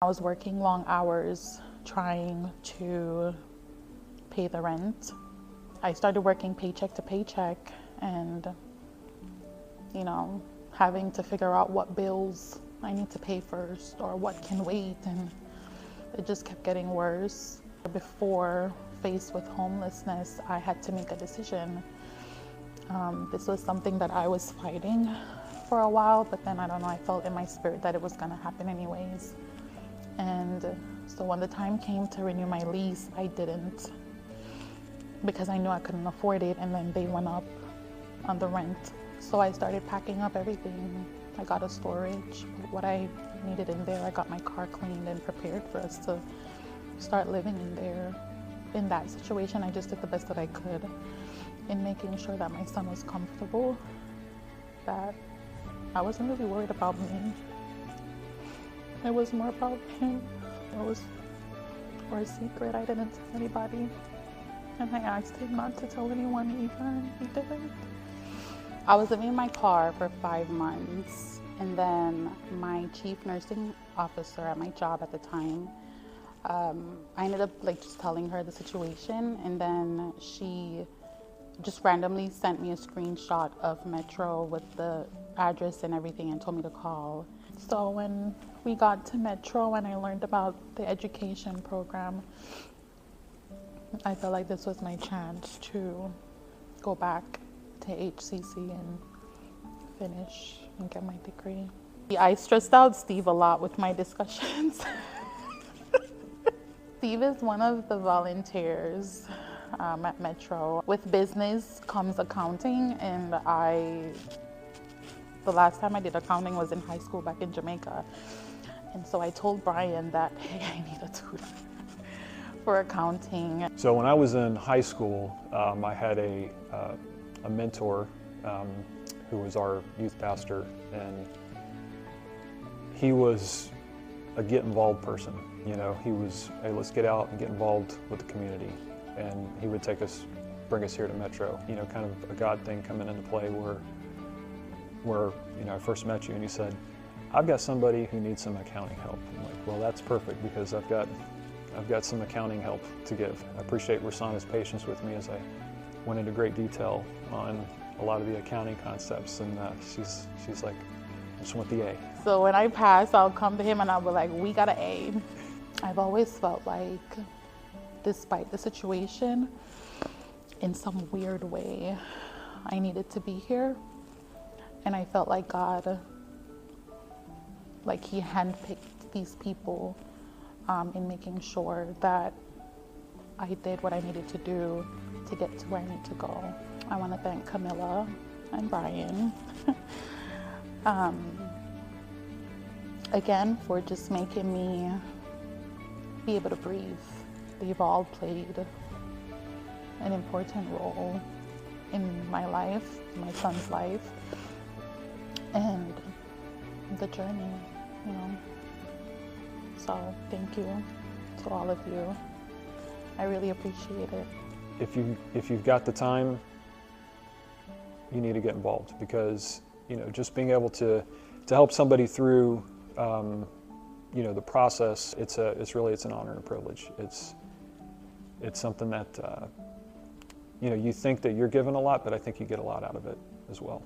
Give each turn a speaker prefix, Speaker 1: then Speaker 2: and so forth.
Speaker 1: I was working long hours trying to pay the rent. I started working paycheck to paycheck and, having to figure out what bills I need to pay first or what can wait, and it just kept getting worse. Before faced with homelessness, I had to make a decision. This was something that I was fighting for a while, but then I don't know, I felt in my spirit that it was gonna happen anyways. And so when the time came to renew my lease, I didn't, because I knew I couldn't afford it, and then they went up on the rent. So I started packing up everything. I got a storage, what I needed in there. I got my car cleaned and prepared for us to start living in there. In that situation, I just did the best that I could in making sure that my son was comfortable, that I wasn't really worried about me. It was more about him. It was for a secret. I didn't tell anybody. And I asked him not to tell anyone either, and he didn't. I was living in my car for 5 months, and then my chief nursing officer at my job at the time, I ended up just telling her the situation, and then she just randomly sent me a screenshot of Metro with the address and everything and told me to call. So when we got to Metro and I learned about the education program, I felt like this was my chance to go back to HCC and finish and get my degree. I stressed out Steve a lot with my discussions. Steve is one of the volunteers at Metro. With business comes accounting, and the last time I did accounting was in high school back in Jamaica. And so I told Brian that, hey, I need a tutor for accounting.
Speaker 2: So when I was in high school, I had a mentor who was our youth pastor, and he was a get involved person. He was, hey, let's get out and get involved with the community. And he would bring us here to Metro, kind of a God thing coming into play where I first met you and you said, I've got somebody who needs some accounting help. I'm like, well, that's perfect, because I've got some accounting help to give. I appreciate Russana's patience with me as I went into great detail on a lot of the accounting concepts, and she's like, I just want the A. So
Speaker 1: when I pass, I'll come to him and I'll be like, we got an A. I've always felt like, despite the situation, in some weird way, I needed to be here. And I felt like God, He handpicked these people in making sure that I did what I needed to do to get to where I need to go. I want to thank Camilla and Brian again for just making me be able to breathe. They've all played an important role in my life, my son's life, and the journey, So thank you to all of you. I really appreciate it.
Speaker 2: If you've got the time, you need to get involved, because just being able to help somebody through the process, it's an honor and a privilege. It's something that you think that you're given a lot, but I think you get a lot out of it as well.